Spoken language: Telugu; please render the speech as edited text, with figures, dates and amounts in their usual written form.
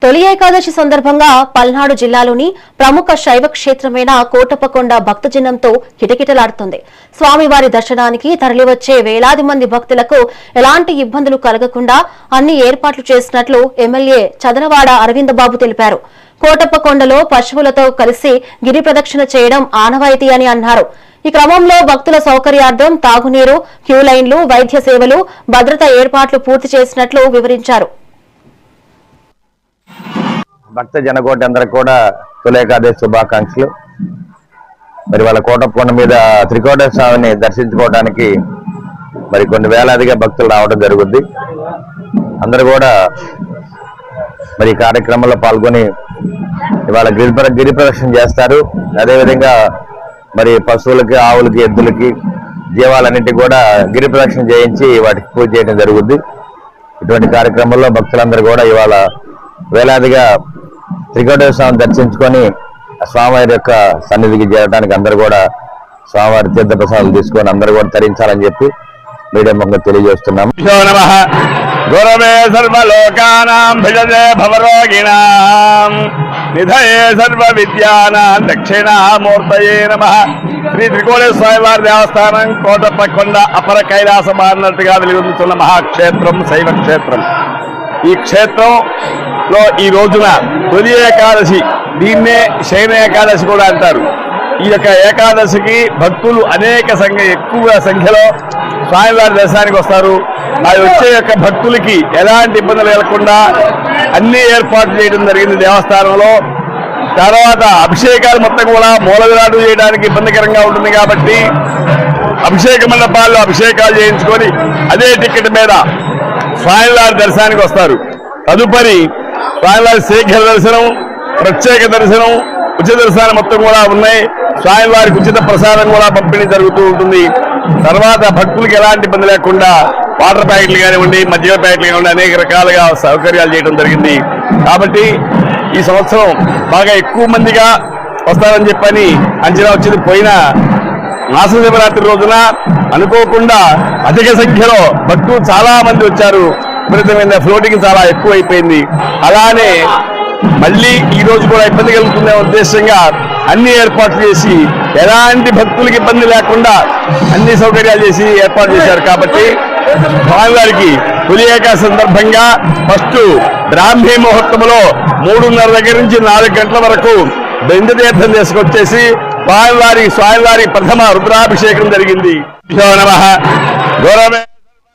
తొలి ఏకాదశి సందర్భంగా పల్నాడు జిల్లాలోని ప్రముఖ శైవ క్షేత్రమైన కోటప్పకొండ భక్తజనంతో కిటకిటలాడుతుంది. స్వామివారి దర్శనానికి తరలివచ్చే వేలాది మంది భక్తులకు ఎలాంటి ఇబ్బందులు కలగకుండా అన్ని ఏర్పాట్లు చేసినట్లు ఎమ్మెల్యే చదనవాడ అరవిందబాబు తెలిపారు. కోటప్పకొండలో పశువులతో కలిసి గిరి ప్రదక్షిణ చేయడం ఆనవాయితీ అని అన్నారు. ఈ క్రమంలో భక్తుల సౌకర్యార్థం తాగునీరు, క్యూ లైన్లు, వైద్య సేవలు, భద్రతా ఏర్పాట్లు పూర్తి చేసినట్లు వివరించారు. భక్త జనకోటి అందరికి కూడా తొలి ఏకాదశి శుభాకాంక్షలు. మరి వాళ్ళ కోటప్పకొండ మీద త్రికోటేశ్వర స్వామిని దర్శించుకోవడానికి మరి కొన్ని వేలాదిగా భక్తులు రావడం జరుగుద్ది. అందరూ కూడా మరి కార్యక్రమంలో పాల్గొని ఇవాళ గిరి ప్రదక్షిణ చేస్తారు. అదేవిధంగా మరి పశువులకి, ఆవులకి, ఎద్దులకి, జీవాలన్నింటికి కూడా గిరి ప్రదక్షిణ చేయించి వాటికి పూజ చేయడం జరుగుద్ది. ఇటువంటి కార్యక్రమంలో భక్తులందరూ కూడా ఇవాళ వేలాదిగా త్రికోటేశ్వర స్వామిని దర్శించుకొని స్వామివారి యొక్క సన్నిధికి చేరడానికి అందరూ కూడా స్వామివారి తీర్థ ప్రసాదాలు తీసుకొని అందరూ కూడా తరించాలని చెప్పి మీడియా ముఖంగా తెలియజేస్తున్నాం. గురవే సర్వలోకానాం భజతే భవరోగిణాం నిధయే సర్వ విద్యానాం దక్షిణామూర్తయే నమః. శ్రీ త్రికోటేశ్వర స్వామివారి దేవస్థానం కోటప్పకొండ అపర కైలాసం అన్నట్టుగా వెలుగొందుతున్న మహాక్షేత్రం, శైవ క్షేత్రం. ఈ క్షేత్రంలో ఈ రోజున తొలి ఏకాదశి, దీన్నే శయన ఏకాదశి కూడా అంటారు. ఈ యొక్క ఏకాదశికి భక్తులు ఎక్కువ సంఖ్యలో స్వామివారి దర్శనానికి వస్తారు. ఆ వచ్చే యొక్క భక్తులకి ఎలాంటి ఇబ్బందులు కలగకుండా అన్ని ఏర్పాట్లు చేయడం జరిగింది దేవస్థానంలో. తర్వాత అభిషేకాలు మొత్తం కూడా మూల విరాటు చేయడానికి ఇబ్బందికరంగా ఉంటుంది కాబట్టి అభిషేక మండపాల్లో అభిషేకాలు చేయించుకొని అదే టికెట్ మీద స్వామివారి దర్శనానికి వస్తారు. తదుపరి స్వామివారి శీఘ్ర దర్శనం, ప్రత్యేక దర్శనం, ఉచిత దర్శనాలు మొత్తం కూడా ఉన్నాయి. స్వామివారికి ఉచిత ప్రసాదం కూడా పంపిణీ జరుగుతూ ఉంటుంది. తర్వాత భక్తులకు ఎలాంటి ఇబ్బంది లేకుండా వాటర్ ప్యాకెట్లు కానివ్వండి, మజ్జిగ ప్యాకెట్లు కానివ్వండి, అనేక రకాలుగా సౌకర్యాలు చేయడం జరిగింది. కాబట్టి ఈ సంవత్సరం బాగా ఎక్కువ మందిగా వస్తారని చెప్పని అంచనా వచ్చింది. పోయిన మాస శివరాత్రి రోజున అనుకోకుండా అధిక సంఖ్యలో భక్తులు చాలా మంది వచ్చారు. విపరీతమైన ఫ్లోటింగ్ చాలా ఎక్కువ అయిపోయింది. అలానే మళ్ళీ ఈ రోజు కూడా ఇబ్బంది కలుగుతున్న ఉద్దేశంగా అన్ని ఏర్పాట్లు చేసి ఎలాంటి భక్తులకు ఇబ్బంది లేకుండా అన్ని సౌకర్యాలు చేసి ఏర్పాటు చేశారు. కాబట్టి స్వామివారికి తొలి ఏకాదశి సందర్భంగా ఫస్ట్ బ్రాహ్మీ ముహూర్తంలో 3:30 దగ్గర నుంచి 4 గంటల వరకు బెందతీర్థం తీసుకొచ్చేసి స్వామివారి ప్రథమ రుద్రాభిషేకం జరిగింది. నమః.